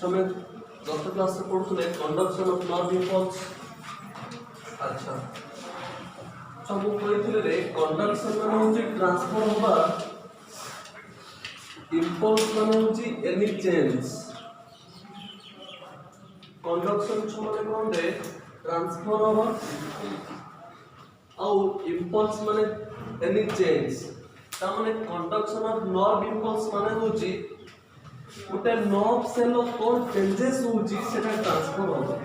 हमें गत क्लास में पढ़ुले कंडक्शन ऑफ नर्व इम्पल्स। अच्छा सब कही कंडक्शन मान हूँ ट्रांसफर होगा इम्पल्स मान हूँ एनी चेंज। कंडक्शन माने कौन दे ट्रांसफर होगा आउ इम्पल्स माने एनी चेंज। ता माने कंडक्शन ऑफ नर्व इम्पल्स माने होची गोटे नर्व सेल कोन चेंजेस होची सेटा ट्रांसफर होगा।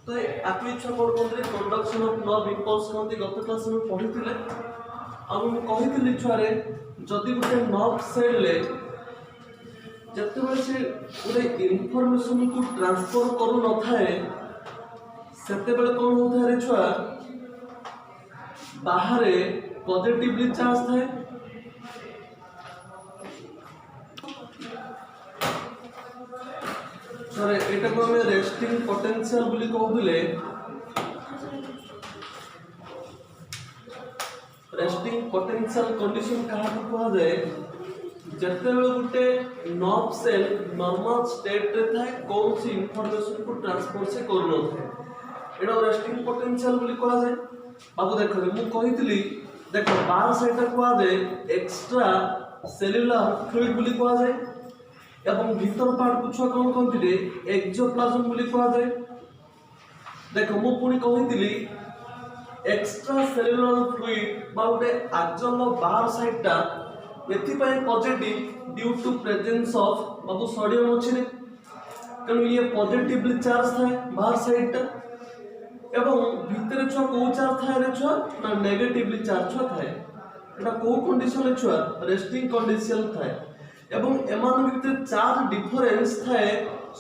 तो आपली इच्छा कोन कोन कंडक्शन ऑफ नर्व इम्पल्स कोनती गत क्लास में पढ़िथिले। आ हम कहिथिले छुआरे जदि गोटे नर्व सेल ले जतबे से गोटे इनफॉरमेशन को ट्रांसफर करू न थाए सेतेबेले कोन होता रे छुआ बाहर पॉजिटिवली चार्ज थाए सर एटा को हमें रेस्टिंग पोटेंशियल बोली कहउले। रेस्टिंग पोटेंशियल कंडीशन कहा कहा जाए जतेबेले गोटे नर्व सेल नॉर्मल स्टेट रे थाए कौन सी इंफॉर्मेशन को ट्रांसफर से करू न थाए एटा रेस्टिंग पोटेंशियल बोली कहा जाए। बाबू देखो मु कहितली देखो बाहर साइड कहा जाए एक्स्ट्रा सेलुलर फ्लूइड बोली कहा जाए एवं भीतर पार्ट को छुआ कौन कहती रे एक्सोप्लाज्म बोली कहा जाए। देखो मु पुणी कहितली एक्स्ट्रा सेलुलर फ्लूइड बाउटे आजल बाहर साइडटा एथिपाई positive due to presence of बाबू सोडियम अछि ने कनु ये पॉजिटिवली चार्ज थाए बाहर साइडटा एवं भीतर छुआ को चार्ज थाए रे छुआ ना नेगेटिवली चार्ज छुआ थाए एटा को कंडीशन रे छुआ रेस्टिंग कंडीशन थाए एवं एमान भीतर चार्ज डिफरेंस थाए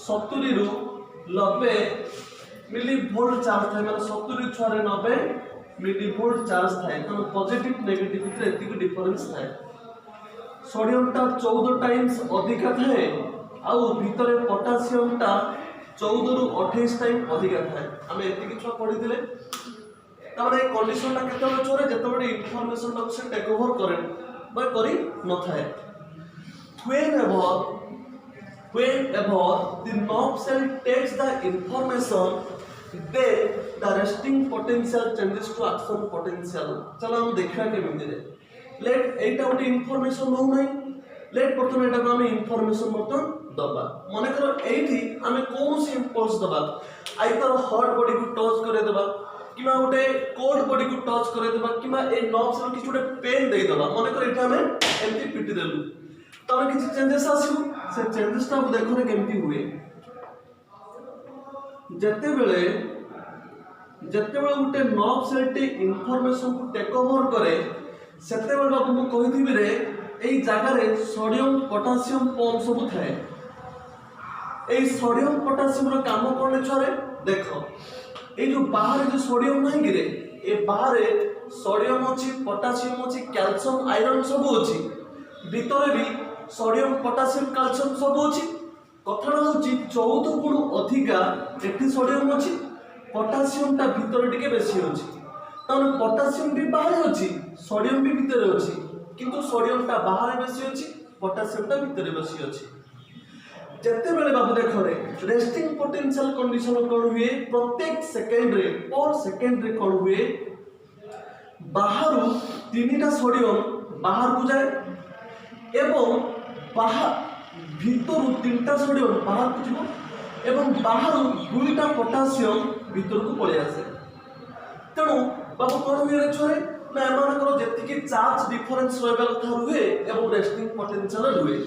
70 रु 90 मिली वोल्ट चार्ज थाए माने 70 छुआ रे 90 मिली वोल्ट चार्ज थाए तो पॉजिटिव नेगेटिव भीतर एतिक डिफरेंस थाए। सोडियम टा 14 टाइम्स अधिका थाए आउ भीतर पोटेशियम टा 14 रु 28 टाइम अधिका थाए। आमे एतिक छुआ पढी दिले तारे कंडीशन टा केते छोरे जेतेबे इंफॉर्मेशन टा से टेक ओवर करे बा करी न थाए। Whenever the nerve cell takes the information, then the resting potential changes to action potential. चलो हम देखा के मिले लेट एटा उठी इंफॉर्मेशन हो नहीं लेट प्रथम एटा को हम इंफॉर्मेशन बर्तन दबा माने करो एठी हमें कौन सी इंपल्स दबा आइतर हार्ट बॉडी को टच करे दबा किमा गोटे कोल्ड बॉडी को टच करे दबा किमा ए नर्व सेल किछ गोटे पेन दे दबा माने करो एटा हमें एमटी पिटी देलु तब किसी चेंजेस आसियो से चेंजेस टा देखो ने केमती हुए जतेबेले गोटे नर्व सेल टे इंफॉर्मेशन को टेक ओवर करे सेतेबेले बाबू मु कहिथिबि रे एई जागा रे सोडियम पोटेशियम पंप सब थाए। एई सोडियम पोटेशियम रो काम कोने छरे देखो एई जो बाहर जो सोडियम नाही गिरे ए बाहर सोडियम अछि पोटेशियम अछि कैल्शियम आयरन सब अछि भीतर भी सोडियम पोटेशियम कैल्शियम सब अछि कथाटा होछि 14 गुण अधिका एठी सोडियम अछि पोटेशियम ता भीतर टिके बेसी अछि ताने पोटेशियम भी बाहर अछि सोडियम भी भीतर अछि किंतु सोडियम ता बाहर बेसी अछि पोटेशियम ता भीतर बेसी अछि। जते बेले बाबू देखो रे रेस्टिंग पोटेंशियल कंडीशन कोन हुए प्रत्येक सेकंड रे पर सेकंड रे कोन हुए बाहर तीनटा सोडियम बाहर को जाए एवं बाहर भीतर तीनटा सोडियम बाहर को जीवो एवं बाहर दुईटा पोटेशियम भीतर को पळे आसे तेणु बाबू कोन हुए रे छोरे ना एमानकर जेतिकी चार्ज डिफरेंस रहबा कथा रुहे एवं रेस्टिंग पोटेंशियल रुहे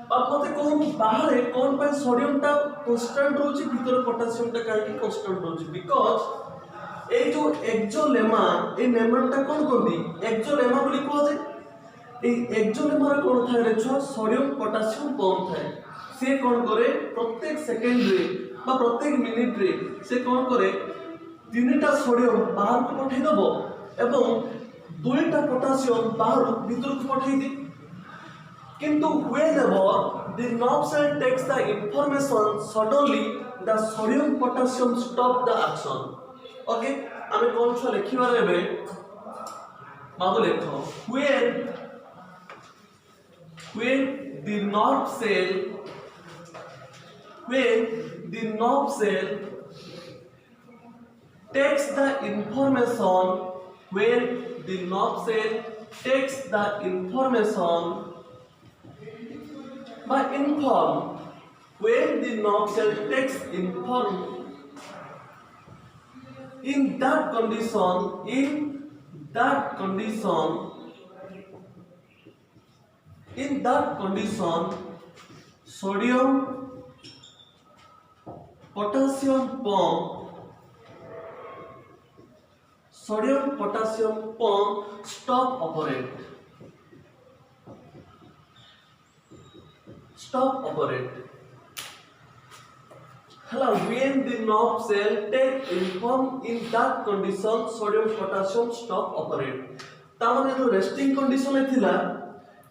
बाबू मते कोन बाहर कोन पे सोडियम टा कांस्टेंट रहउची भीतर पोटेशियम टा काहे कांस्टेंट रहउची बिकॉज़ ए जो एक्सोलेमा ए नेमन टा कोन कोंदी एक्सोलेमा बोली कहै छै ए एक्सोलेमा कोन थाए रे छ सोडियम पोटेशियम पंप थाए से कोन करे प्रत्येक सेकंड रे बा प्रत्येक मिनिट रे से कोन करे तीनटा सोडियम बाहर को पठै दबो एवं दुईटा पोटेशियम बाहर भीतर को पठै दे किंतु whenever the nerve cell takes the information suddenly the sodium potassium stop the action. Okay आमे कोन छ लिखिबा रेबे बाबू लेखो when the nerve cell when the nerve cell takes the information when the nerve cell takes the information by inform when the nerve cell takes inform in that condition sodium potassium pump stop operate Hello, when the nerve cell take inform in that condition sodium potassium stop operate ताମାନେ जो resting condition में थिला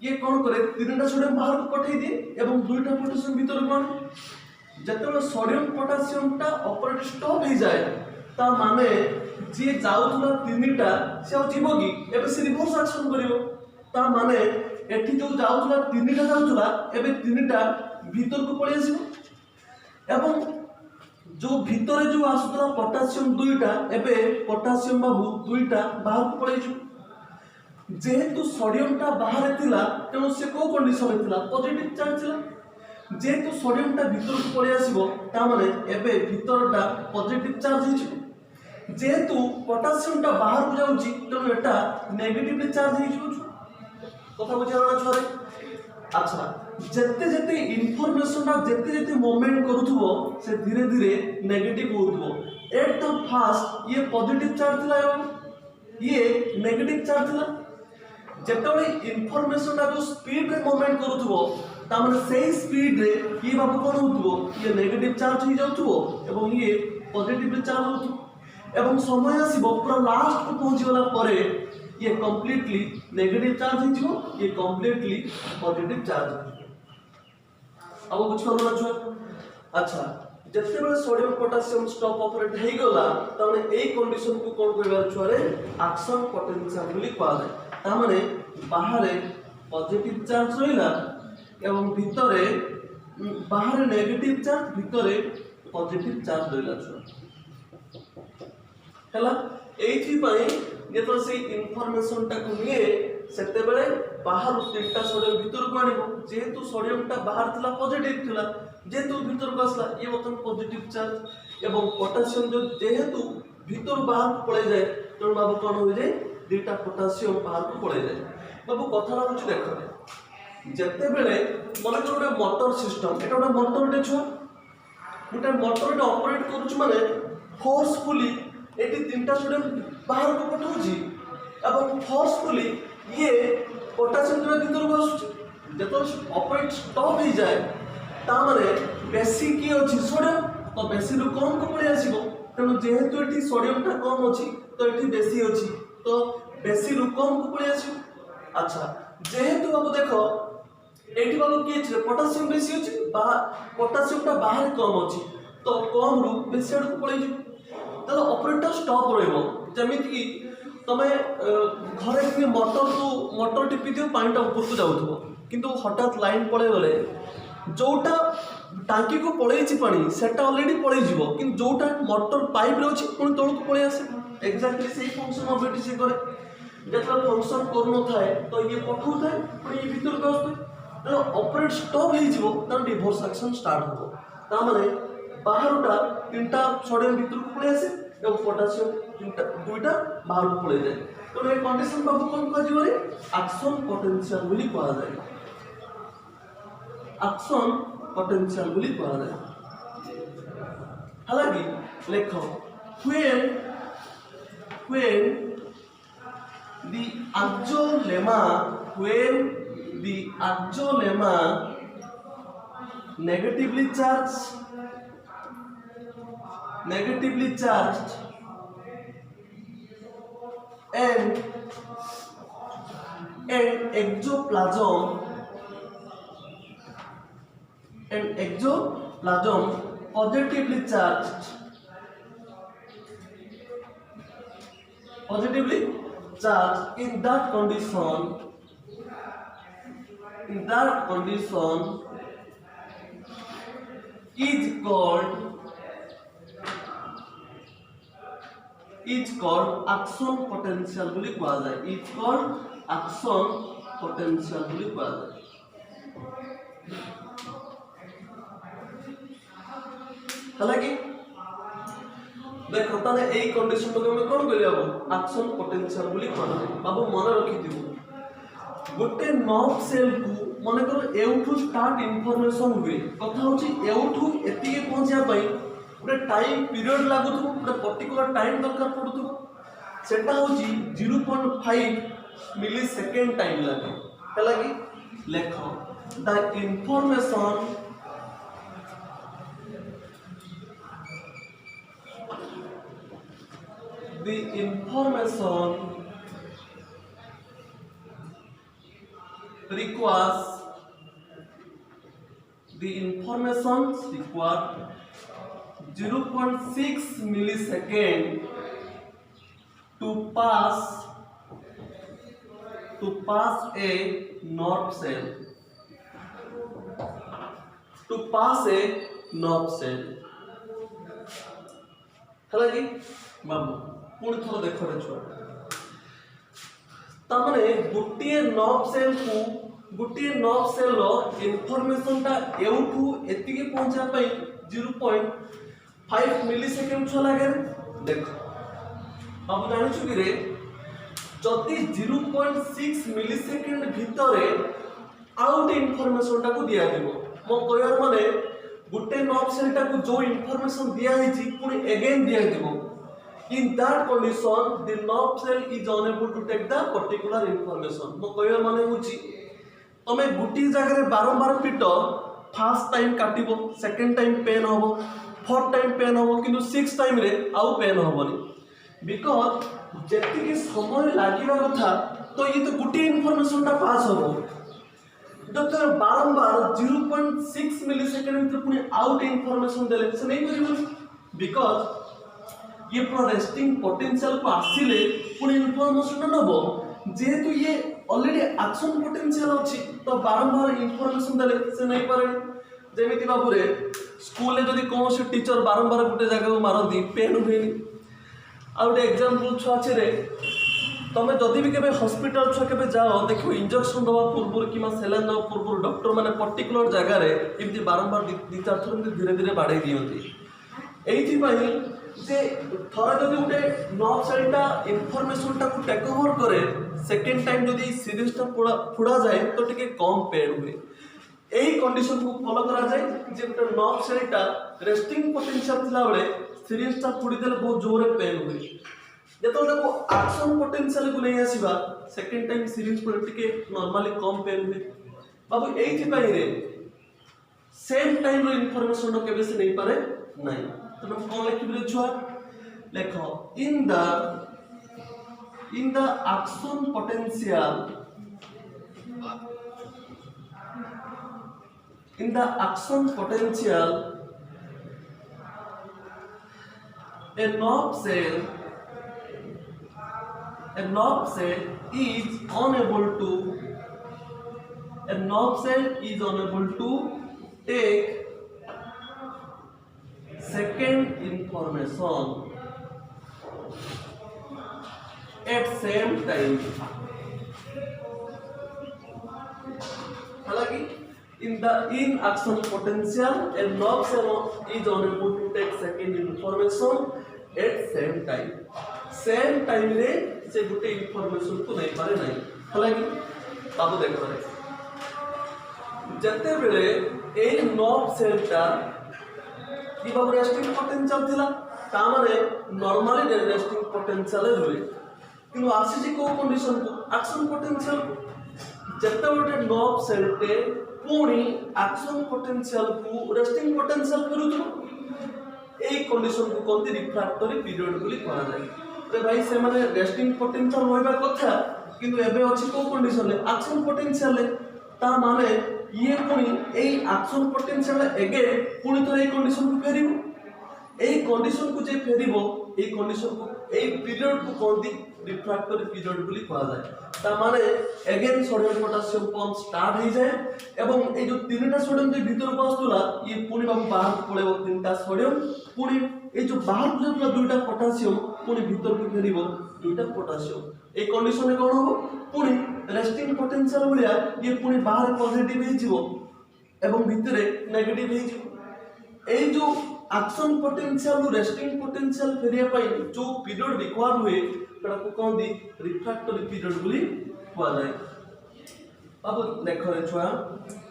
ये कोन करे तीनटा sodium बाहर को पठै दे एवं दुईटा पोटेशियम भीतर कोन जतबे सोडियम पोटेशियम टा ऑपरेट स्टॉप हो जाए ता माने जे जाउथला तीनटा से जीवो की एबे से रिवर्स एक्शन करिवो ता माने एठी जो जाउथला तीनटा जाउथला एबे तीनटा भीतर को पळि आसीबो एवं जो भीतर जो आसुतला पोटेशियम दुईटा एबे पोटेशियम बाबू दुईटा बाहर को पळि छु जेहेतु सोडियम टा बाहर थिला तेणु से को कंडीशन में थिला पॉजिटिव चार्ज थिला जेहेतु सोडियम टा भीतर को पळि आसीबो ता माने एबे भीतरटा पॉजिटिव चार्ज हिचो जेहेतु पोटेशियम टा बाहर को जाउची तेणु एटा नेगेटिवली चार्ज हिचो कथा बुझाना छरे अच्छा जत्ते जत्ते इनफॉरमेशन टा जत्ते जत्ते मूवमेंट करूथबो से धीरे धीरे नेगेटिव होथबो एट द फास्ट ये पॉजिटिव चार्ज थिला एवं ये नेगेटिव चार्ज थिला जतबे इनफॉरमेशन टा जो स्पीड रे मूवमेंट करूथबो ता माने सेही स्पीड रे ये बाबू कोन होथबो ये नेगेटिव चार्ज ही जाउथबो एवं ये पॉजिटिवली चार्ज होथबो एवं समय आसीबो पूरा लास्ट को पहुंची वाला परे ये कंप्लीटली नेगेटिव चार्ज हिचो ये कंप्लीटली पॉजिटिव चार्ज अब कुछ करना छ अच्छा जत्ते बेले सोडियम पोटेशियम स्टॉप ऑपरेट हे गला त माने एई कंडीशन को कोन कहबा छरे एक्शन पोटेंशियल बोली कहा जाय त माने बाहरे पॉजिटिव चार्ज रहिला एवं भितरे बाहरे नेगेटिव चार्ज भितरे पॉजिटिव चार्ज रहिला छ हला एथि पई जेतो से इनफॉरमेशन टा को लिए सेते बेले बाहर तीनटा सोडियम भीतर को आनिबो जेहेतु सोडियम टा बाहर थिला पॉजिटिव थिला जेहेतु भीतर को आसला ये बतन पॉजिटिव चार्ज एवं पोटेशियम जो जेहेतु भीतर बाहर को पळे जाए तो बाबू कोन हो जाए दुईटा पोटेशियम बाहर को पळे जाए बाबू कथा लागुच देखो जत्ते बेले मन गोटे मोटर सिस्टम एटा गोटे मोटर डे छ गोटे मोटर डे ऑपरेट करूछ माने फोर्सफुली एटी तीनटा सोडियम बाहर को पठाउची एवं फोर्सफुली ये पोटेशियम जो भीतर को आसुची जतो ऑपरेट स्टॉप हो जाए ता माने बेसी की अछि सोडियम तो बेसी रु कम को पड़े आसीबो तेणु जेहेतु एटी सोडियम टा कम अछि तो एटी बेसी अछि तो बेसी रु कम को पड़े आसीबो अच्छा जेहेतु अब देखो एटी बाबू की अछि पोटेशियम बेसी अछि पोटेशियम टा बाहर कम अछि तो कम रु बेसी आड़ को पड़े जे तो ऑपरेटर स्टॉप रहइबो जेमिति की तमे घरे के मोटर टिपी दियो पानी टा ऊपर को जाउथबो किंतु हठात लाइन पळे गले जोटा टांकी को पळेछि पानी सेटा ऑलरेडी पळे जिवो किंतु जोटा मोटर पाइप रे अछि कोन तळ को पळे आसे एग्जैक्टली सेही फंक्शन ऑफ इट से करे जेतला फंक्शन करनो थाए तो ये पठौ थाए पण ये भीतर को आस्ते तो ऑपरेट स्टॉप हे जिवो त डिवोर्स एक्शन स्टार्ट होबो ता माने बाहरटा तीनटा सोडियम भीतर को पळे आसे एवं पोटेशियम तीनटा दुईटा बाहर को पळे जाए तो ए कंडीशन बाबू कोन कह जिवो रे एक्शन पोटेंशियल बोली कहा जाए एक्शन पोटेंशियल बोली कहा जाए हालांकि लेखो when the axolemma negatively charged and exoplasm positively charged in that condition is called action potential বুলি কোৱা যায় is called action potential বুলি কোৱা যায় हालांकि देखो ताने এই কন্ডিশন को हम कोन करिया action potential বুলি কোৱা যায় বাবু মনে ৰখি দিব गोटे नर्व सेल को मन कर एउठू स्टार्ट इनफॉरमेशन हुए कथा होची एउठू एतिके पहुंचिया पई गोटे टाइम पीरियड लागुथु गोटे पर्टिकुलर टाइम दरकार पडुथु सेटा होची 0.5 मिली सेकंड टाइम लागे हला कि लेखो the information requires 0.6 millisecond to pass a nerve cell ହେଲା କି ବାବୁ ପୁଣି ଥର ଦେଖ ରେ ଛୁଆ तामने गोटे नर्व सेल रो इनफॉरमेशन ता एउठू एतिके पहुंचा पई 0.5 मिली सेकंड छ लागे देखो अब जानि छु कि रे जति 0.6 मिली सेकंड भितरे आउट इनफॉरमेशन ता को दिया दिबो मो कहर माने गोटे नर्व सेल ता को जो इनफॉरमेशन दिया हिची पुनी अगेन दिया दिबो In that condition, the nerve cell is unable to take the particular information. मो कहया माने होची तमे गुटी जगह रे बारंबार पिट फर्स्ट टाइम काटिबो सेकंड टाइम पेन होबो फोर्थ टाइम पेन होबो किंतु सिक्स टाइम रे आउ पेन होबोनी बिकॉज़ जेति के समय लागिबा कथा तो ये तो गुटी इन्फॉर्मेशन ता पास होबो जब बारंबार 0.6 मिलीसेकंड में पुनी आउट इन्फॉर्मेशन देले से नहीं करिबो बिकॉज़ ये पूरा रेस्टिंग पोटेंशियल को आसिले पुनी इन्फॉर्मेशन नबो जेहेतु ये ऑलरेडी एक्शन पोटेंशियल अछि तो बारंबार इन्फॉर्मेशन देले से नहीं पारे जेमिति बाबू रे स्कूल ले जदी कोन से टीचर बारंबार गुटे जगह को मारंदी पेन हुएनी आ गुटे एग्जांपल छ अछि रे तमे जदी भी केबे हॉस्पिटल छ केबे जाओ देखो इंजेक्शन दवा पूर्व कि सेलाइन दवा पूर्व डॉक्टर माने पर्टिकुलर जगह रे इमति बारंबार दी चार थर धीरे धीरे बाडे दियंती एथि पई जे थोड़ा जदि गोटे नर्व सेलटा इनफॉरमेशन टा को टेक ओवर करे सेकंड टाइम जदि सीरीज टा फुड़ा जाए तो टिके कम पेन हुए एही कंडीशन को फॉलो करा जाए जे गोटे नर्व सेलटा रेस्टिंग पोटेंशियल थिला बेले सीरीज टा फुड़ी देले बहुत जोरे पेन हुए जेतो देखो एक्शन पोटेंशियल को नहीं आसीबा सेकंड टाइम सीरीज पर टिके नॉर्मली कम पेन हुए बाबू एही पई रे सेम टाइम रो इनफॉरमेशन रो केबे से नहीं पारे नहीं तो हम कौन लिखिबे छुआ देखो in the action potential a nerve cell is unable to take second information at same time हालांकि in action potential a nerve cell is unable to take second information at same time रे से गुटे information को नहीं पारे नहीं हालांकि बाबू देखो रे जते बेले ए नर्व सेल ता कि बाबू रेस्टिंग पोटेंशियल थिला ता माने नॉर्मली रेस्टिंग पोटेंशियल रुए किंतु आसीजी को कंडीशन को एक्शन पोटेंशियल जत्ते गोटे नर्व सेल टे पुणी एक्शन पोटेंशियल को रेस्टिंग पोटेंशियल करू तो एई कंडीशन को कोनती रिफ्रैक्टरी पीरियड बोली कहा जाय तो भाई से माने रेस्टिंग पोटेंशियल होइबा कथा किंतु एबे अछि को कंडीशन ले एक्शन पोटेंशियल ले ता माने ये पुणी एई एक्शन पोटेंशियल अगेन पुणी तो एई कंडीशन को फेरिबो एई कंडीशन को जे फेरिबो एई कंडीशन को एई पीरियड को कोनती रिफ्रैक्टरी पीरियड बोली कहा जाए ता माने again sodium potassium pump start हो जाए एवं ए जो तीनटा सोडियम जे भीतर को आस्तुला ये पुणी बाबू बाहर पळेबो तीनटा सोडियम पुणी ए जो बाहर जातला दुईटा पोटेशियम पुणी भीतर को फेरिबो दुईटा पोटेशियम ए कंडीशन में कोन हो पुणी रेस्टिंग पोटेंशियल भलिया ये पुणी बाहर पॉजिटिव हे जिवो एवं भीतरे नेगेटिव हे जिवो ए जो एक्शन पोटेंशियल रेस्टिंग पोटेंशियल फेरिया पाई जो पीरियड रिक्वायर हुए तड़ा को कौन दी रिफ्रैक्टरी पीरियड बोली कहा जाए अब देखो रे छुआ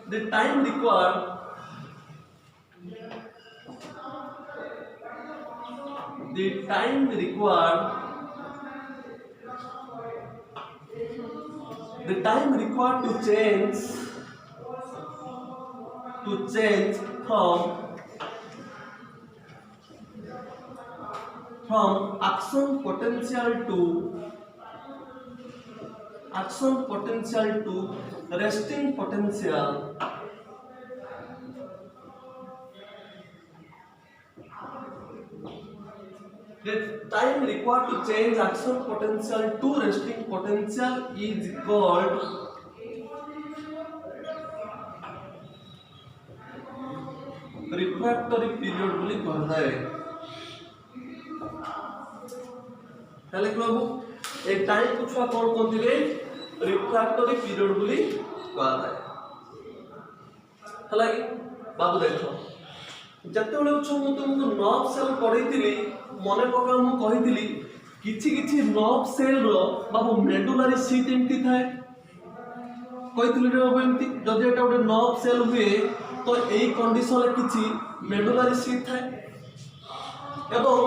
the time required to change from action potential to resting potential the time required to change action potential to resting potential is called refractory period बोली कहता है हेले बाबू ए टाइम को छुआ कोन कोन दिले रिफ्रैक्टरी पीरियड बोली कहता है हला कि बाबू देखो जते बेले छ मु तुमको नर्व सेल पढैतिली मने पका मु कहितिली किछि नर्व सेल रो बाबू मेडुलरी शीथ एम्ति थाए कहितिली रे बाबू एम्ति जदि एटा गोटे नर्व सेल हुए तो एई कंडीशन रे किछि मेडुलरी शीथ थाए एवं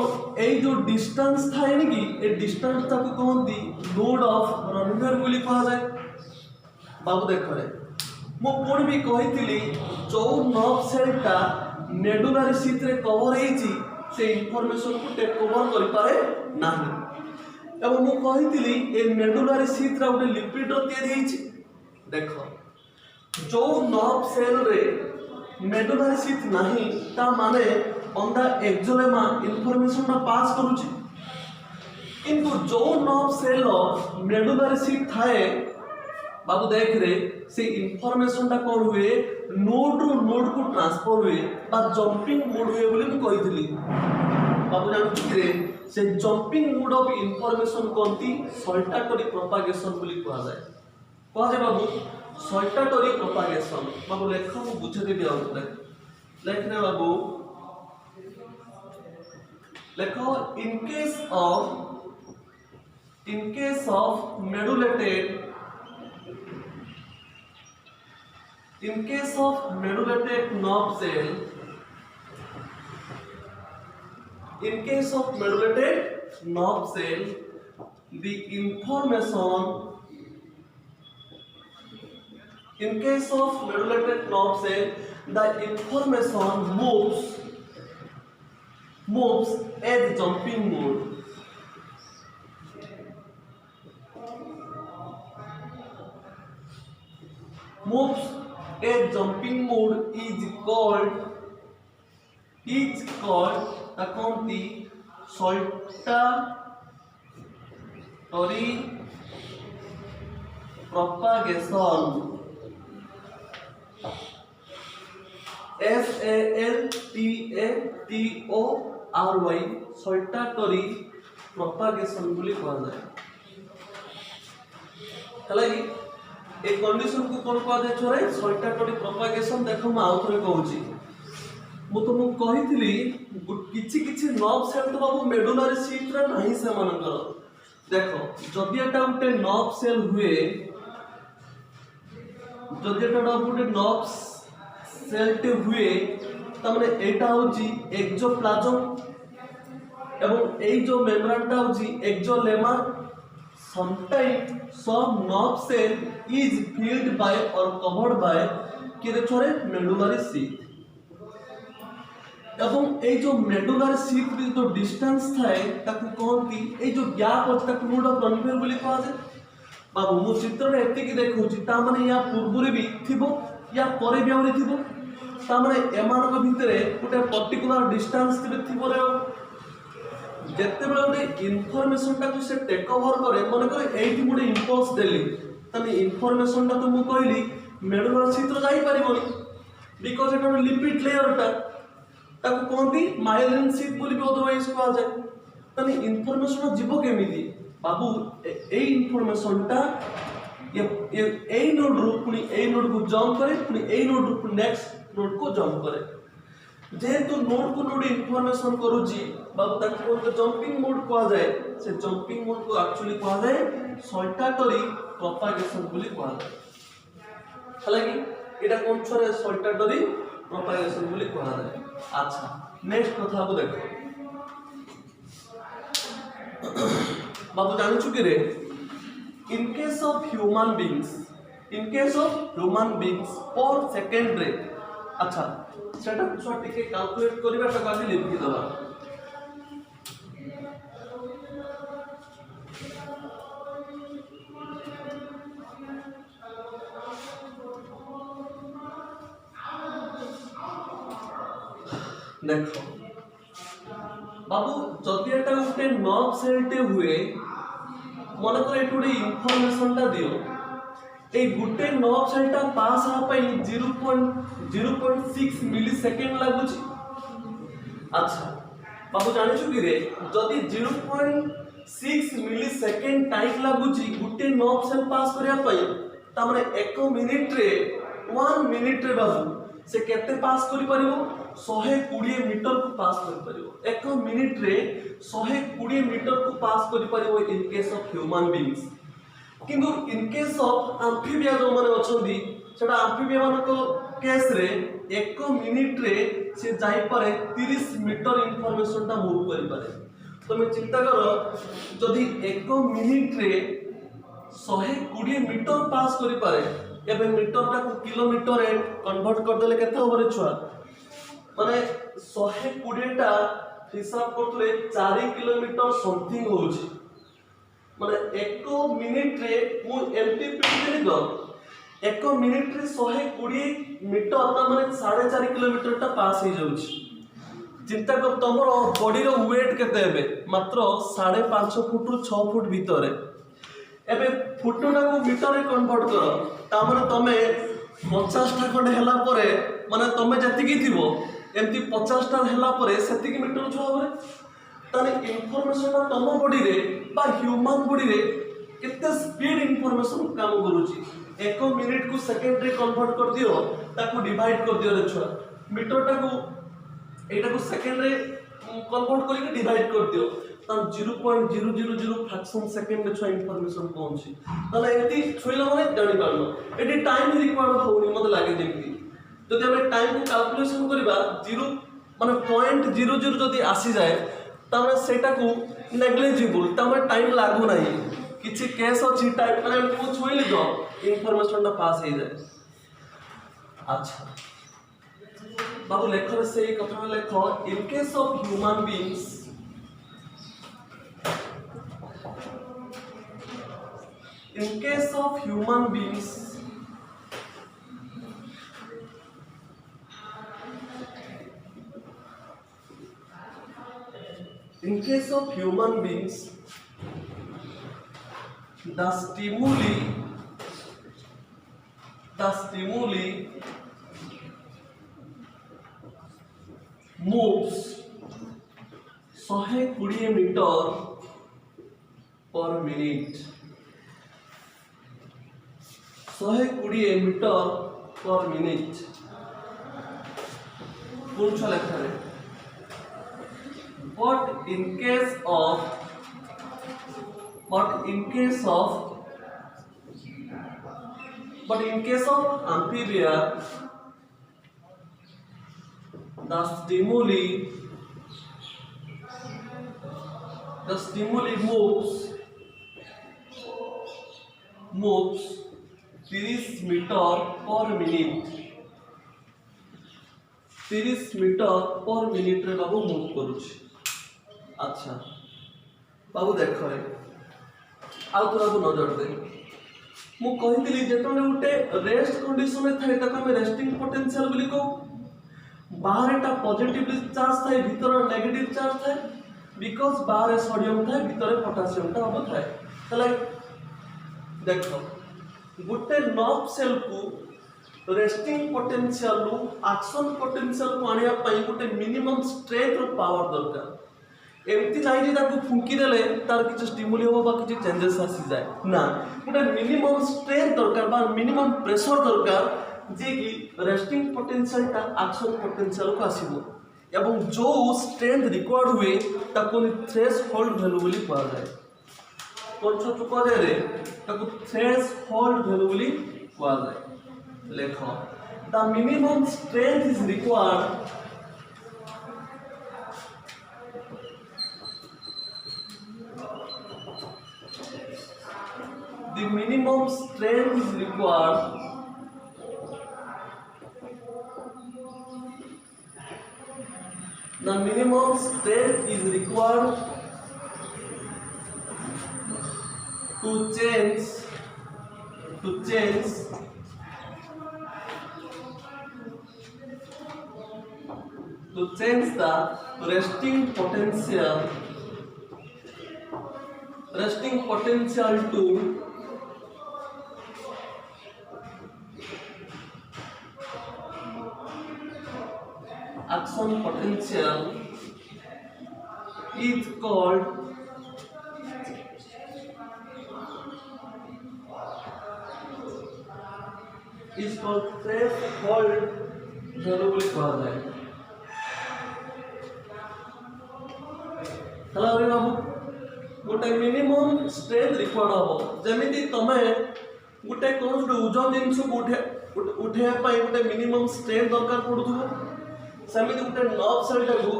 ए जो डिस्टेंस थाए नि कि ए डिस्टेंस ताको कहंती नोड ऑफ रनवेयर बोली कहा जाए बाबू देखो रे मु कोन भी कहितिली जो नर्व सेलटा मेडुलरी शीथ रे कवर हेची से इंफॉर्मेशन को टेक ओवर करि पारे नाही एवं मु कहितिली ए मेडुलरी शीथ रा गोटे लिपिड तयार हेची देखो जो नर्व सेल रे मेडुलरी शीथ नाही ता माने ऑन द एक्सोलेमा इंफॉर्मेशन रा पास करूची किंतु जो नर्व सेल मेडुलरी शीथ थाए बाबू देख रे से इंफॉर्मेशन टा कोन हुए नोड रु नोड को ट्रांसफर हुए बा जंपिंग मोड हुए बोली मु कहितली बाबू जानु रे से जंपिंग मोड ऑफ इंफॉर्मेशन कोनती सल्टाटरी प्रोपागेशन बोली कहा जाए बाबू सल्टाटरी प्रोपागेशन बाबू लेखा मु बुझे देबी आ लेखने बाबू लेखो in case of modulated nerve cell the information moves as jumping mode is called the saltatory propagation SALTATORY saltatory propagation बोली कहा जाए हला कि ए कंडीशन को कोन कहा जाय छोरे saltatory propagation देखो म आउ थरे कहूची मु तुमको कहितली किछि नर्व सेल तो बाबू मेडुलरी शीथ रे नाही से मानकर देखो जदि एटा उटे नर्व सेल हुए जदि एटा उटे नर्व सेल टे हुए तमने एटा होची एक्सोप्लाज्म एवं ए जो मेम्ब्रेन टा होची axolemma sometime some nerve cell is filled by or covered by के छोरे मेडुलरी शीथ एवं ए जो मेडुलरी शीथ रे जो डिस्टेंस थाए ताकू कहंती ए जो गैप अछि ताकू नोड ऑफ रनवेयर बोली कहा जाय बाबू मु चित्र रे एते की देखौची ता माने या पूर्वरे भी थिबो या परे भी आउरे थिबो ता माने एमानक भितरे गोटे पर्टिकुलर डिस्टेंस थिबे थिबो रे जेते बेले गोटे इनफॉरमेशन टाको से टेक ओवर करे मन करे एठी गोटे इंपल्स देली तने इनफॉरमेशन टा तो मु कहली मेडुलर चित्र जाई परिबोनी बिकॉज एटा लिपिड लेयर टा ताको कोनती माइलिन शीट बोली भी अदरवाइज कहा जाए तने इनफॉरमेशन जीवो केमिति बाबू ए इनफॉरमेशन टा ये ए नोड रू पुनी ए नोड को जंप करे पुनी ए नोड रू नेक्स्ट नोड को जंप करे जेहेतु नोड को नोड इनफॉरमेशन करूची बाबू ताको कोन जंपिंग मोड कहा जाए से जंपिंग मोड को एक्चुअली कहा जाए सल्टाटरी प्रोपागेशन बोली कहा जाए हालांकि एटा कोन छरे सल्टाटरी प्रोपागेशन बोली कहा जाए। अच्छा नेक्स्ट कथा को देखो बाबू जानि छु कि रे in case of human beings per second रे अच्छा सेटा कुछ टिके कैलकुलेट करिबा त काली लिखि दबा देखो बाबू जदि एटा उठे नर्व सेल टे हुए मन कर एटू गोटे इनफॉरमेशन टा दियो ए गुटे नर्व सेल टा पास आ पई 0.06 मिली सेकंड लागुची। अच्छा बाबू जानि छु कि रे जदि 0.6 मिली सेकंड टाइम लागुची गुटे नर्व सेल पास करिया पई त माने 1 मिनिट रे 1 मिनिट रे बाबू से केते पास करि परिबो 120 मीटर को पास करि परिबो 1 मिनिट रे 120 मीटर को पास करि परिबो in case of human beings किंतु इन केस ऑफ एम्फीबिया जो माने अछंदी सेटा एम्फीबिया मान को केस रे 1 मिनिट रे से जाई पारे 30 मीटर इंफॉर्मेशन ता मूव करि पारे तमे चिंता करो जदि 1 मिनिट रे 120 मीटर पास करि पारे एबे मीटर ता किलोमीटर रे कन्वर्ट कर देले केते होबरे छुआ माने 120 टा हिसाब करतले 4 किलोमीटर समथिंग होउची माने 1 मिनिट रे मु एमटी पिटली दो 1 मिनिट रे 120 मीटर ता माने 4.5 किलोमीटर टा पास हो जाउची। चिंता कर तमरो बॉडी रो वेट केते हेबे मात्र 5.5 फुट रु 6 फुट भीतर एबे फुटना को मीटर रे कन्वर्ट करो ता माने तमे 50 टा खंड हैला परे माने तमे जति की थिबो एमती 50 टा हैला परे सेति की मीटर छ होबरे ताने इंफॉर्मेशन तम बॉडी रे बा ह्यूमन बॉडी रे केते स्पीड इंफॉर्मेशन काम करूची 1 मिनिट को सेकंड रे कन्वर्ट कर दियो ताको डिवाइड कर दियो रे छुआ मीटर टा को एटा को सेकंड रे कन्वर्ट करके डिवाइड कर दियो ता 0.000 फ्रैक्शन सेकंड में छुआ इंफॉर्मेशन पहुंची ताले एती छुइला माने जानि पारलो एटी टाइम रिक्वायर्ड होनी मते लागे जेमती जदि हम टाइम को कैलकुलेशन करबा 0 माने 0.00 जदि आसी जाए तामे सेटा को नेग्लिजिबल तामे टाइम लागू नाही किछि केस अछि टाइम माने को छुइली दो इंफॉर्मेशन ना पास हो जाए। अच्छा बाबू लेखर से कथा लेखो in case of human beings in case of human beings the stimuli moves 120 metre per minute 120 metre per minute पूछ लेखा रे but in case of amphibia the stimuli moves 30 metre per minute 30 metre per minute रे बाबू move करूची। अच्छा बाबू देख रे आउ तोरा को नजर दे मु कहितली जेतने उठे रेस्ट कंडीशन में थाए तक हम रेस्टिंग पोटेंशियल बोली को बाहर एटा पॉजिटिव चार्ज थाए भीतर नेगेटिव चार्ज थाए बिकॉज बाहर सोडियम थाए भीतर पोटासियम टा हम थाए तले देख गोटे नर्व सेल को रेस्टिंग पोटेंशियल रु एक्शन पोटेंशियल को आनिया पई गोटे मिनिमम स्ट्रेंथ रो पावर दरकार एमती नाही जे ताको फुंकी देले तार किछ स्टिमुली हो बा किछ चेंजेस आसी जाए ना गोटे मिनिमम स्ट्रेंथ दरकार बा मिनिमम प्रेशर दरकार जे कि रेस्टिंग पोटेंशियल टा एक्शन पोटेंशियल को आसीबो एवं जो स्ट्रेंथ रिक्वायर्ड हुए ताको थ्रेशोल्ड वैल्यू बोली कहा जाए पंच चुपदे रे ताको थ्रेशोल्ड वैल्यू बोली कहा जाए लेख the minimum strength is required the minimum strength is required the minimum strength is required to change the resting potential to action potential is called threshold value बोली कहा जाए हला रे बाबू गोटे मिनिमम स्ट्रेंथ रिक्वायर्ड हो जेमिति तमे गोटे कोन ओजन जिंस को उठे पाई गोटे मिनिमम स्ट्रेंथ दरकार पड़ुथो सेमिति गोटे नर्व सेल को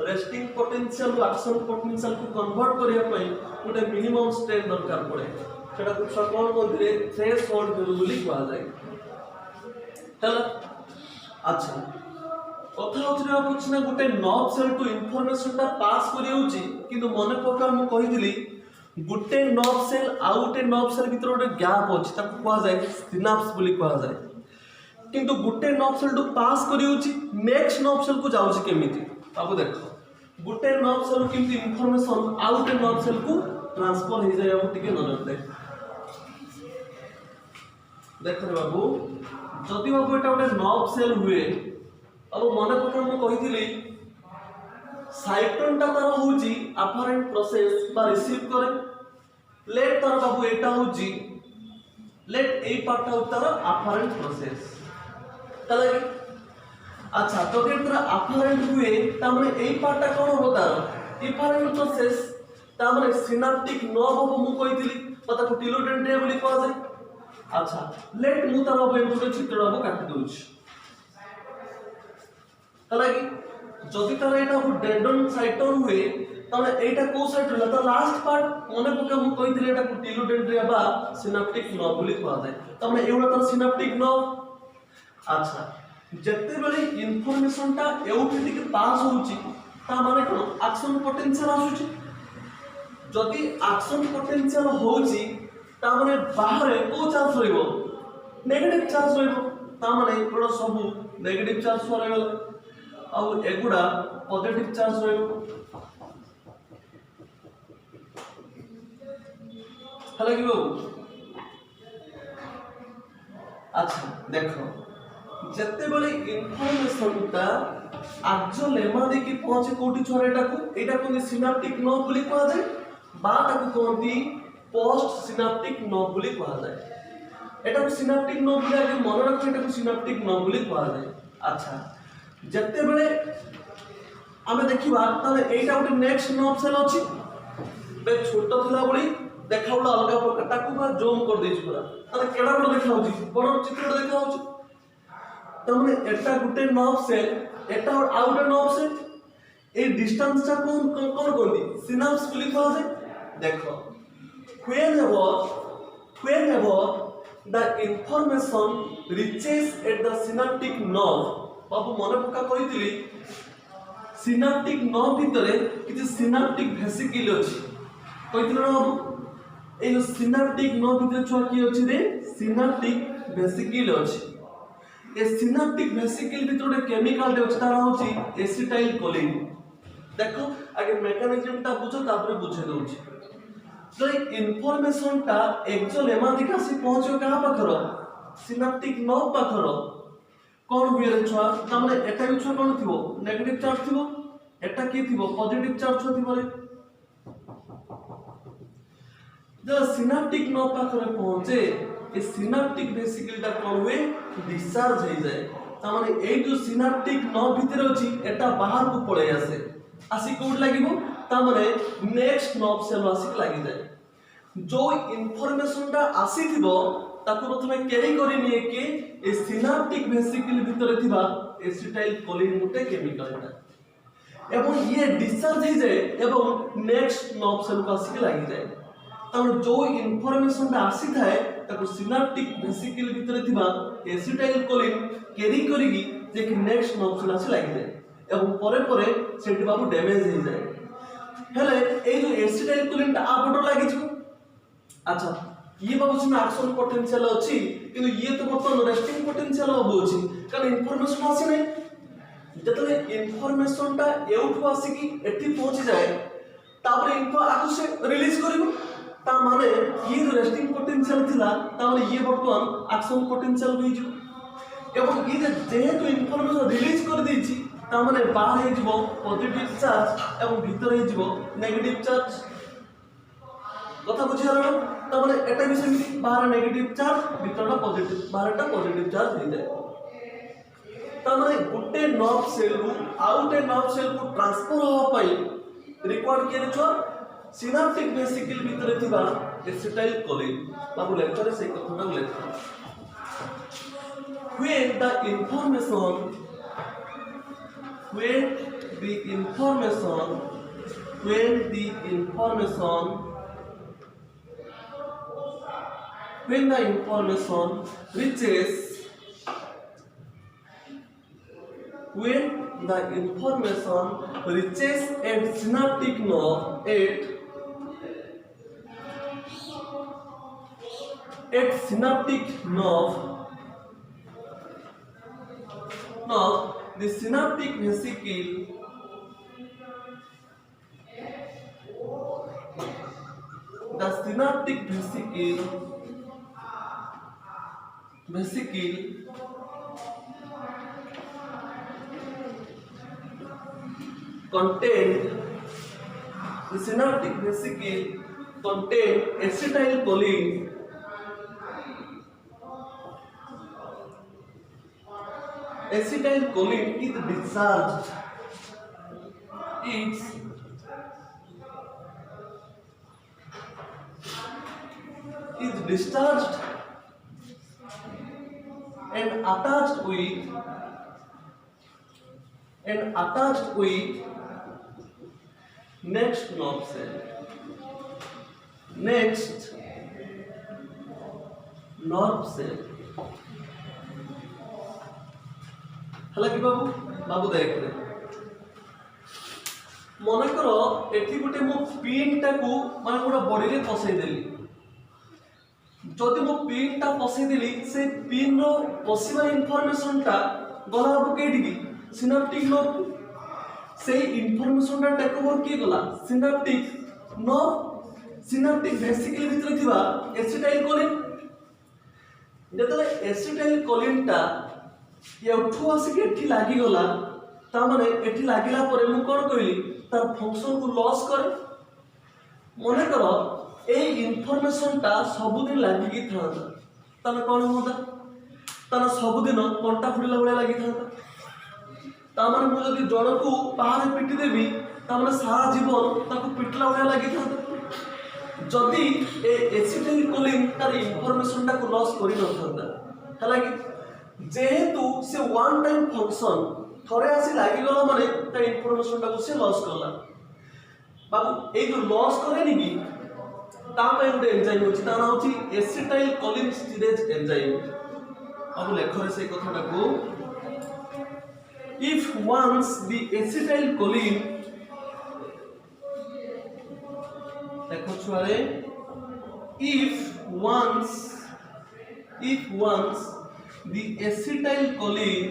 रेस्टिंग पोटेंशियल रु एक्शन पोटेंशियल को कन्वर्ट करिया पाई गोटे मिनिमम स्ट्रेंथ दरकार पड़े सेटा को कोन कोन थ्रेशोल्ड वैल्यू बोली कहा जाए हला अच्छा कथा होतरा कुछ ना गोटे नर्व सेल टू इंफॉर्मेशन ता पास करि होउची किंतु मने पका मु कहिदिली गोटे नर्व सेल आ गोटे नर्व सेल भीतर गोटे गैप अछि ताको कहा जाय सिनाप्स बोली कहा जाय किंतु गोटे नर्व सेल टू पास करि होउची नेक्स्ट नर्व सेल को जाउची केमिति बाबू देखो गोटे नर्व सेल किंतु इंफॉर्मेशन आ गोटे नर्व सेल को ट्रांसफर हो जाय अब टिके नजर दे देखो रे बाबू जदि बाबू एटा गोटे नर्व सेल हुए अब मन पका मु कहिथिली साइटोन ता तार होउची अफरेंट प्रोसेस बा रिसीव करे लेट तार बाबू एटा होउची लेट ए पार्ट हो तार अफरेंट प्रोसेस तले अच्छा तो के तार अफरेंट हुए ता माने ए पार्ट ता कोन हो तार इफरेंट प्रोसेस ता माने सिनाप्टिक नर्व हो मु कहिथिली पता को टिलोडेंड्रिया बोली कहा जाय अच्छा लेट मु तार बाबू एटा चित्र बाबू काटि दोउची हालांकि जदि तार एटा डेंड्रन साइटोन हुए तने एटा को साइट होला त लास्ट पार्ट मने पका मु कहिथिले एटा को टिलोडेंड्रिया बा सिनाप्टिक नर्व बोली कहा जाय तने एउडा तार सिनाप्टिक नर्व अच्छा जत्ते बेले इंफॉर्मेशन ता एउठी टिके पास होउची ता माने कोन एक्शन पोटेंशियल आसुची जदि एक्शन पोटेंशियल होउची ता माने बाहर को चार्ज रहइबो नेगेटिव चार्ज रहइबो ता माने एगुडा सब नेगेटिव चार्ज रहइबो आउ एगुडा पॉजिटिव चार्ज रहइबो हालांकि बाबू अच्छा देखो जत्ते बेले इंफॉर्मेशन ता आजो लेमा दे की पहुंचे कोठी छोरा एटा को सिनाप्टिक नर्व बोली कहा जाय बा ताको कोंती पोस्ट सिनाप्टिक नर्व बोली कहा जाय एटा को सिनाप्टिक नर्व बोली आगे मन रखो एटा को सिनाप्टिक नर्व बोली कहा जाय अच्छा जत्ते बेले आमे देखिबा तले एटा गोटे नेक्स्ट नर्व सेल अछि बे छोटो थला बोली देखाउला अलगा प्रकार ताकू बा जूम कर देछि पूरा तले केडा बड़ देखाउछि बड़ चित्र देखाउछि तमने एटा गोटे नर्व सेल एटा और आ गोटे नर्व सेल ए डिस्टेंस ता कोन कोंदी सिनाप्स बोली कहा जाय देखो whenever the information reaches at the synaptic nerve बाबू मन पका कहितली सिनाप्टिक नर्व भितरे किछि सिनाप्टिक वेसिकल अछि कहितलो ना बाबू ए सिनाप्टिक नर्व भितरे छुआ की अछि रे सिनाप्टिक वेसिकल अछि ए सिनाप्टिक वेसिकल भितरे केमिकल दे अछि तारा होछि एसिटाइल कोलिन देखो आगे मेकानिज्म टा बुझो तापर बुझे दउछि तो इनफॉरमेशन टा एक्चुअल एमादिक आसी पहुंचो कहा पाखर सिनाप्टिक नर्व पाखर कौन हुए रे छुआ ता माने एटा भी छुआ कौन थिबो नेगेटिव चार्ज थिबो एटा की थिबो पॉजिटिव चार्ज छुआ थिबो रे जब सिनाप्टिक नर्व पाखर पहुंचे ए सिनाप्टिक वेसिकल टा कौन हुए डिस्चार्ज हो जाए ता माने ए जो सिनाप्टिक नर्व भीतर अछि एटा बाहर को पळे आसी कोड लागिबो ता माने नेक्स्ट नर्व सेल आसी लागि जाए जो इनफॉरमेशन टा आसी थिबो ताको प्रथमे कैरी करी निए के ए सिनाप्टिक वेसिकल भीतर थिबा एसिटाइल कोलिन गुटे केमिकल टा एवं ये डिस्चार्ज हो जाए एवं नेक्स्ट नर्व सेल को आसी लागि जाए तार जो इनफॉरमेशन टा आसी थाए ताको सिनाप्टिक वेसिकल भीतर थिबा एसिटाइल कोलिन कैरी करिगी जे कि नेक्स्ट नर्व सेल आसी लागि जाए एवं परे परे सेठी बाबू डैमेज हो जाए हेले ए जो एसिटाइल कोलिन टा आपटो लागि छु अच्छा ये बाबू से एक्शन पोटेंशियल अछि किंतु ये तो बर्तमान रेस्टिंग पोटेंशियल बाबू अछि कारण इनफॉरमेशन आसी नै जतले इनफॉरमेशन टा एउठो आसी कि एठी पहुंच जाए तापर इनफो आकु से रिलीज करिवो ता माने ये जो रेस्टिंग पोटेंशियल थिला ता माने ये बर्तमान एक्शन पोटेंशियल होई जो एवं ये जेहेतु इनफॉरमेशन रिलीज कर दैछि ता माने बाहर हे जिवो पॉजिटिव चार्ज एवं भीतर हे जिवो नेगेटिव चार्ज कथा बुझी हलो ता माने एटा भी सेमि बाहर नेगेटिव चार्ज भीतरटा पॉजिटिव बाहरटा पॉजिटिव चार्ज हे जाय ता माने गुटे नर्व सेल रु आउटे नर्व सेल को ट्रांसफर होवा पई रिक्वायर्ड के छ सिनाप्टिक वेसिकल भीतर थिबा एसिटाइल कोलिन बाबू लेक्चर से कथाटा लेखा when the information reaches at synaptic nerve at synaptic nerve now the synaptic vesicle contain acetylcholine is discharged and attached with next nerve cell हला कि बाबू देख रे मन कर एठी गोटे मो पिन टाकू माने गोटा बॉडी रे फसै देली जदि मो पिन टा फसै देली से पिन रो पसिबल इन्फॉर्मेशन टा गला अब केडी की सिनाप्टिक नर्व से इन्फॉर्मेशन टा टेक ओवर की गला सिनाप्टिक वेसिकल भीतर थिबा एसिटाइल कोलिन जतले एसिटाइल कोलिन टा ये उठो आसी के एठी लागी गला ता माने एठी लागिला परे मु कोन कहली तार फंक्शन को लॉस करे मने करो ए इन्फॉर्मेशन टा सब दिन लागी की था ताने कोन होता ताना सब दिन कंटा फुडला बळे लागी था ता माने मु जदी जण को बाहर पिटी देबी ता माने सारा जीवन ताको पिटला बळे लागी था जदी ए एसिटाइल कोलिन तार इन्फॉर्मेशन टा को लॉस करि न थांदा हला कि जेहेतु से वन टाइम फंक्शन थोड़े आसी लागी गला माने ता इन्फॉर्मेशन टा को से लॉस करला बाबू ए जो लॉस करे नी की ता पे गुटे एंजाइम होची ता ना होची एसिटाइल कोलिन स्टीरेज एंजाइम बाबू लेखरे से कथाटा को if once the acetyl choline देखो छुआरे if once the acetyl choline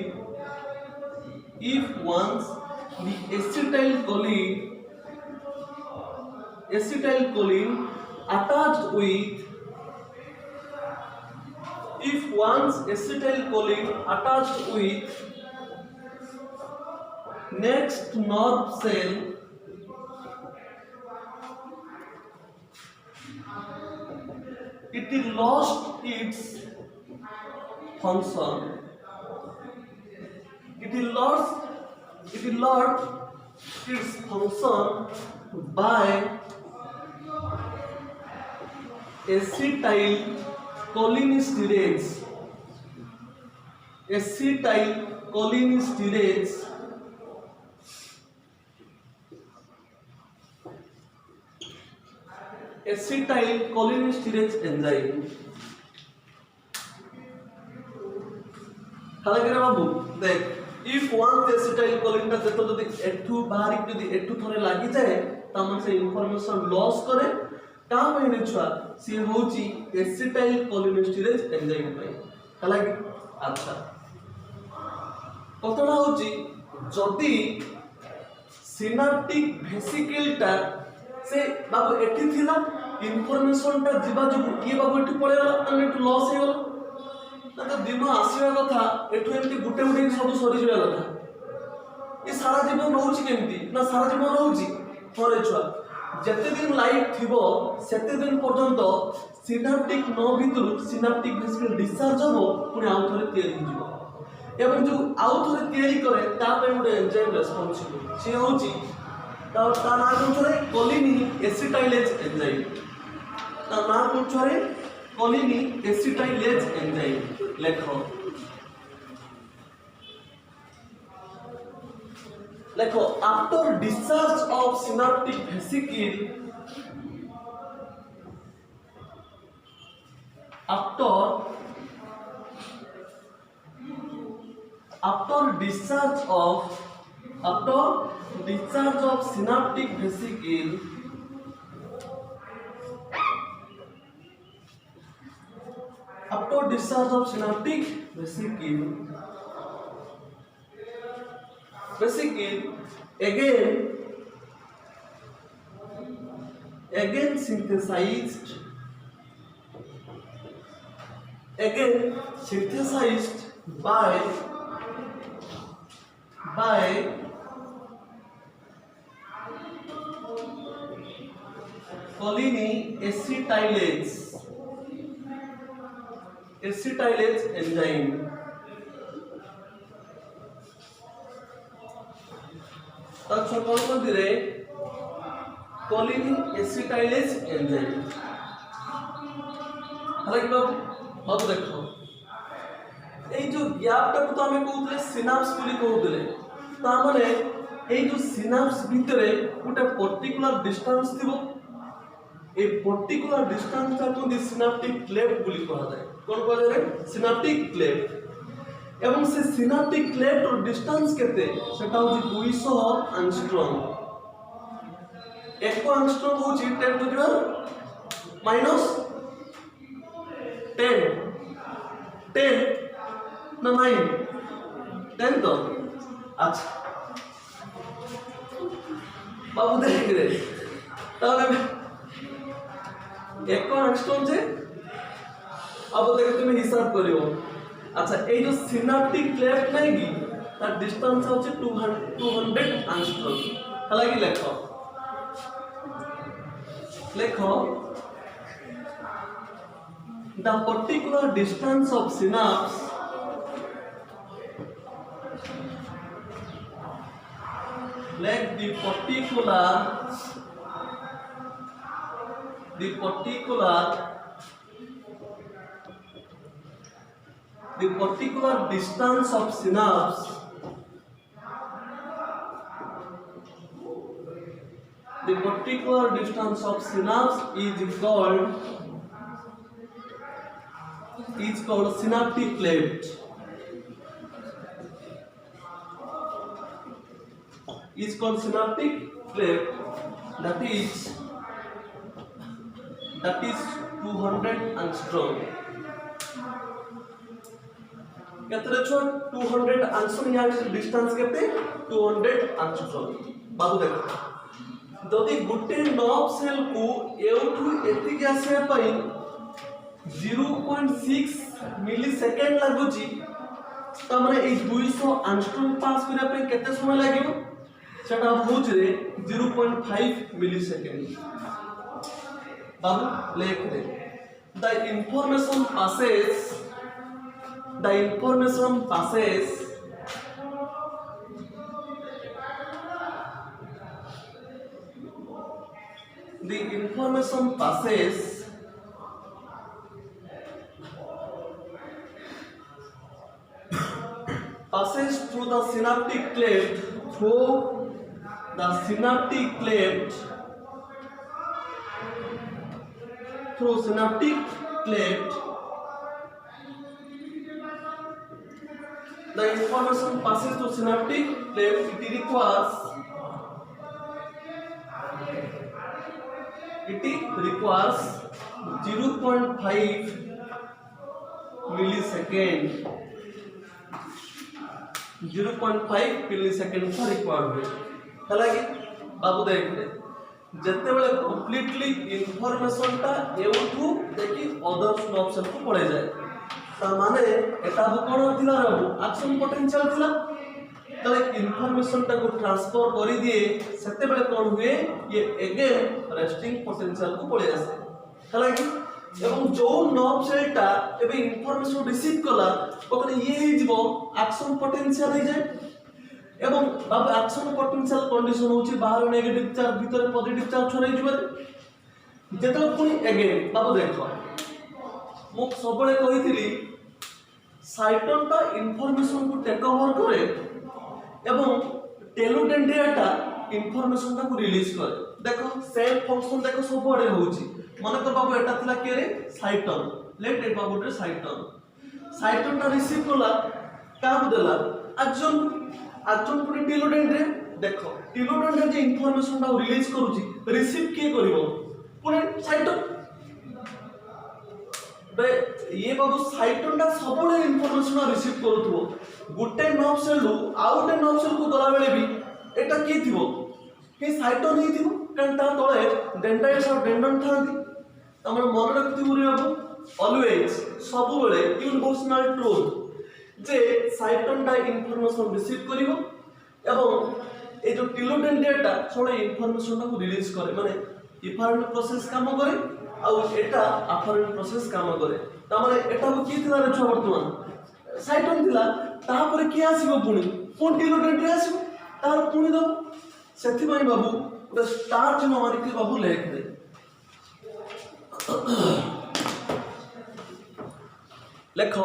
acetylcholine attached with if once acetylcholine attached with next nerve cell, it will lost its function. It will lost its function by acetylcholinesterase. Acetylcholinesterase enzyme. हालांकि बाबू देख if once acetylcholine टा जेतो जदि एठू बाहरी जदि एठू थरे लागि जाए तमन से इंफॉर्मेशन लॉस करे ता पहिले छुआ सी होची acetylcholinesterase एंजाइम पे हालांकि अच्छा कतडा होची जदि सिनाप्टिक वेसिकल टा से बाबू एठी थिला इंफॉर्मेशन टा जीवा जो ये बाबू एठी पळेला आणि एठी लॉस हे गला ना तो दिन आसीबा कथा एठू एमती गुटे गुटे सब सरी जिवा कथा ये सारा जीवन रहउची केमती ना सारा जीवन रहउची थरे छुआ जते दिन लाइफ थिबो सेते दिन पर्यंत सिनाप्टिक न भितरु सिनाप्टिक वेसिकल डिस्चार्ज होबो पुनी आउ थरे तयारी हिजिबो एवं जो आउ थरे तयारी करे ता पे गुटे एंजाइम रेस्पोंसिबल से होची ता ना कोथरे कोलिनी एसिटाइलेज एंजाइम ता ना कोथरे कोलिनी एसिटाइलेज एंजाइम लेखो after discharge of synaptic vesicle after discharge of synaptic vesicle again synthesized by choline acetylase enzyme तब कौन दिरे choline acetylase enzyme हालांकि बाबू देखो ए जो गैप टा तो हमें कहउतले सिनाप्स बोली कहउतले ता माने ए जो सिनाप्स भितरे गोटे पर्टिकुलर डिस्टेंस थिबो ए पर्टिकुलर डिस्टेंस ता को सिनाप्टिक क्लेफ्ट बोली कहा जाय कोन कहा जाय सिनाप्टिक क्लेफ्ट एवं से सिनाप्टिक क्लेफ्ट और डिस्टेंस केते सेटा होची 200 एंगस्ट्रॉम 1 एंगस्ट्रॉम होची 10 टू द माइनस 10 ना 9 10 तो अच्छा बाबू देख रे ताहले 1 एंगस्ट्रॉम से अब देख तुम हिसाब करियो अच्छा ए जो सिनाप्टिक क्लेफ्ट नहीं की तार डिस्टेंस होचे 200 एंगस्ट्रॉम हालांकि लेखो the particular distance of synapse like the particular distance of synapse is called synaptic cleft. That is 200 angstrom. केतरे छुआ 200 आंसर या डिस्टेंस केते 200 आंसर बाबू देखो जदि गुटे नर्व सेल को एउठू एतिक आसे पई 0.6 मिली सेकेंड लागुची त माने ए 200 आंस्ट्रोम पास करिया पे केते समय लागियो सेटा होच रे 0.5 मिली सेकेंड बाबू लेख दे the information passes the information passes through the synaptic cleft through synaptic cleft. The information passes to synaptic cleft. It requires 0.5 millisecond. 0.5 millisecond का रिक्वायर्ड है हालांकि बाबू देखते जते बेले कंप्लीटली इंफॉर्मेशन टा एउठू देखि अदर नर्व सेल को पड़े जाए ता माने एटा कोन थिला रहबो एक्शन पोटेंशियल थिला तले इंफॉर्मेशन टा को ट्रांसफर करि दिए सेते बेले कोन हुए ये अगेन रेस्टिंग पोटेंशियल को पड़े आसे हालांकि एवं जो नर्व सेल टा एबे इंफॉर्मेशन रिसीव कला ओकरे ये ही जीवो एक्शन पोटेंशियल हो जाए एवं बाबू एक्शन पोटेंशियल कंडीशन होची बाहर नेगेटिव चार्ज भीतर पॉजिटिव चार्ज छोड़ै जिबे जेतले पुनी अगेन बाबू देखो मु सबले कहितली साइटन टा इंफॉर्मेशन को टेक ओवर करे एवं टेलोडेंड्रिया टा इंफॉर्मेशन टा को रिलीज करे देखो सेल फंक्शन देखो सब बडे होची माने तो बाबू एटा थिला के रे साइटन लेफ्ट एट बाबू रे साइटन टा रिसीव कला का देला एक्शन पुनी टेलोडेंड्रिया देखो टेलोडेंड्रिया जे इंफॉर्मेशन टा रिलीज करूची रिसीव के करिवो पुनी साइटन बे ये बाबू साइटन टा सबले इंफॉर्मेशन रिसीव करथुवो गुटे नर्व सेल लु आउटे नर्व सेल को गला बेले भी एटा की थिवो के साइटन ही थिवो कारण ता तळे डेंड्राइट्स और डेंड्रन थांती तमर मन रखथिवो रे बाबू ऑलवेज सब बेले यूनिवर्सल ट्रुथ जे साइटन टा इंफॉर्मेशन रिसीव करिवो एवं ए जो टेलोडेंड्रिया टा सबले इंफॉर्मेशन को रिलीज करे माने इफारेंट प्रोसेस काम करे आउ एटा अफरेंट प्रोसेस काम करे ता माने एटा को की थिला रे छ वर्तमान साइटन थिला ता परे की आसीबो पुनी कोन टेलोडेंड्रिया आसीबो तार पुनी दो सेथि भाई बाबू ओटा स्टार चिन्ह मारि के बाबू लिख दे लेखो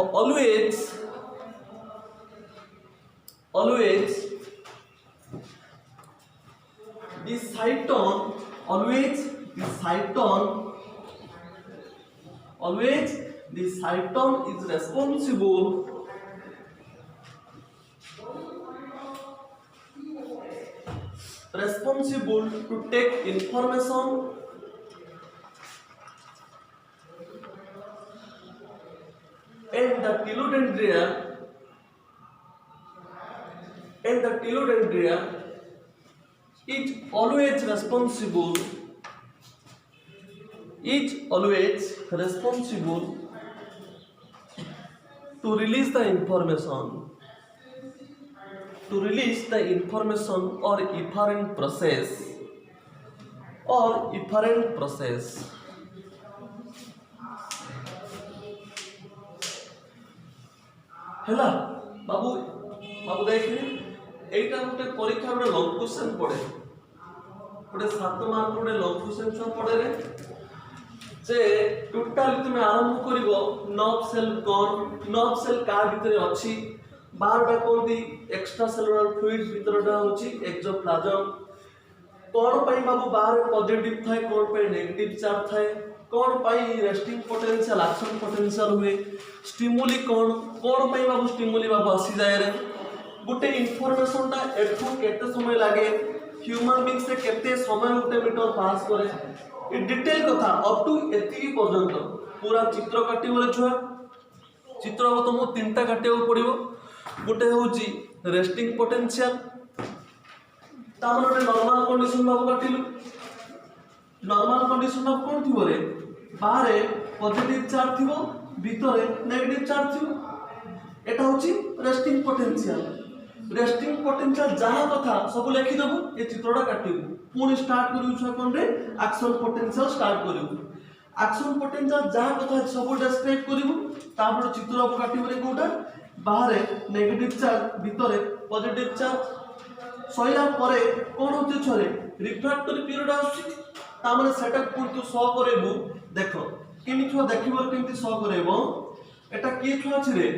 always the cyton is responsible to take information and the telodendria is always responsible to release the information or efferent process हैला बाबू देखिए एटा गोटे परीक्षा गोटे लॉन्ग क्वेश्चन पड़े गोटे 7 मार्क गोटे लॉन्ग क्वेश्चन छ पड़े रे जे टोटल तुम आरंभ करिवो नर्व सेल का भीतर अछि 12टा कोंदी एक्स्ट्रा सेलुलर फ्लूइड्स भीतरटा होछि एक्सोप्लाज्म कोन पई बाबू बाहर पॉजिटिव थाए कोन पई नेगेटिव चार्ज थाए कोन पई रेस्टिंग पोटेंशियल एक्शन पोटेंशियल हुए स्टिमुली कोन पई बाबू स्टिमुली बाबू आसी जाय रे गुटे इंफॉर्मेशन ता एठू केते समय लागे ह्यूमन बीइंग से केते समय गुटे मीटर पास करे ई डिटेल कथा अप टू एति पर्यंत पूरा चित्र काटी बोले छुआ चित्र हम तुमको तीनटा काटिया पड़ो। गोटे हूँ रेस्टिंग पोटेंशियल तार गोटे नॉर्मल कंडीशन भाव काटिलु। नॉर्मल कंडीशन भाव कौन थी रे बाहर पॉजिटिव चार्ज थी भितर नेगेटिव चार्ज थी। एटा हूँ रेस्टिंग पोटेंशियल। रेस्टिंग पोटेंशियल जहाँ कथा सब लिखिदेबू ये चित्रटा काटबू पुणी स्टार्ट करूँ कौन रे एक्शन पोटेंशियल स्टार्ट करूँ। एक्शन पोटेंशियल जहाँ कथा सब डेस्क्राइब करूँ तापर चित्र काटे कौटा बाहर नेगेटिव चार्ज भितर पॉजिटिव चार्ज सैला परे कौन होती छे रिफ्रैक्टरी पीरियड आसने सेटा पुणी तू शो करेबू। देख केमी छुआ देख केमती शो करेब एटा किए छुआ अच्छे रे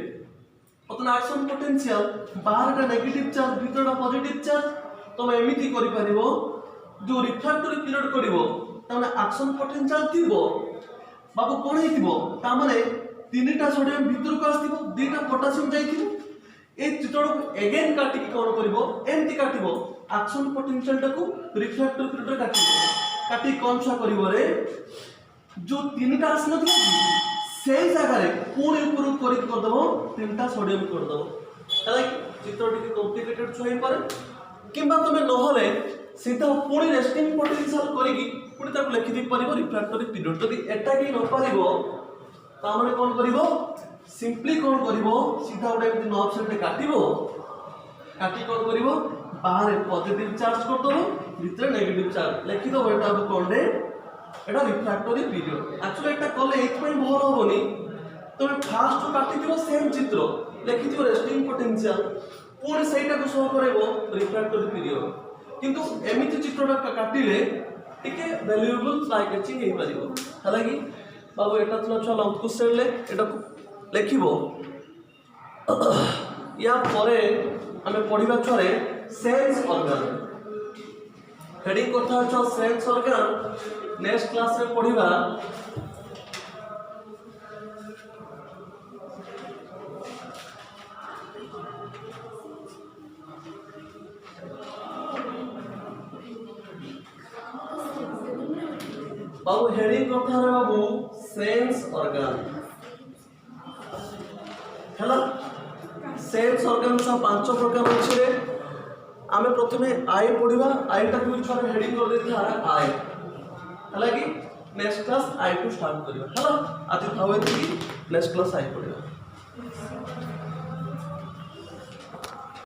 बर्तमान एक्शन पोटेंशियल बाहर नेगेटिव चार्ज भितर पॉजिटिव चार्ज तुम एमती कर जो रिफ्रैक्टरी पीरियड कर एक्शन पोटेंशियल थी बाबू कौन होने तीनटा सोडियम भितर को आस दुईटा पोटासियम जाइए ये चित्र एगेन काटिक कौन कर एमती काट एक्शन पोटेंशियल टाक रिफ्रैक्टरी पीरियड काटी कौन छुआ कर जो तीनटा आसन से जगह पुणी ऊपर करदेव तीनटा सोडियम करदेव है चित्र टी कॉम्प्लिकेटेड छुआ पारे कि तुम्हें नहले सीधा पुणी रेस्टिंग पोटेंशियल कर लिखिदी पार रिफ्रैक्टरी पीरियड जदि एटा कि न पार तामने कौन करिवो सिंपली कौन करिवो सीधा गोटे एमती नॉब सेट काटिवो काटी कौन करिवो बाहर पॉजिटिव चार्ज कर दो भीतर नेगेटिव चार्ज लिखि दो एटा कौन रे एटा रिफ्रैक्टरी पीरियड। एक्चुअली एटा कले एथपई भल होबनी तुम फास्ट काटिथिबो सेम चित्र लिखिथिबो रेस्टिंग पोटेंशियल पुणी सेटा को शो करैबो रिफ्रैक्टरी पीरियड किंतु एमिति चित्रटा काटिले टिके वैल्यूएबल फ्लाई कैचिंग हे परिबो। हालांकि बाबू एटा तुला छुआ लंग क्वेश्चन ले एटा लिखिबो या परे हमें पढ़िबा छुआ सेंस ऑर्गन हेडिंग करथा छुआ सेंस ऑर्गन नेक्स्ट क्लास में पढ़िबा। बाबू हेडिंग करथा रे बाबू सेंस ऑर्गन हैला सेंस ऑर्गन सा पांच प्रकार अछि रे आमे प्रथमे आई पढ़िबा आई टाक भी छुआ हेडिंग कर देथा आई हैला कि नेक्स्ट क्लास आई टू स्टार्ट करियो हैला आज थावे कि नेक्स्ट क्लास आई पढ़िबा।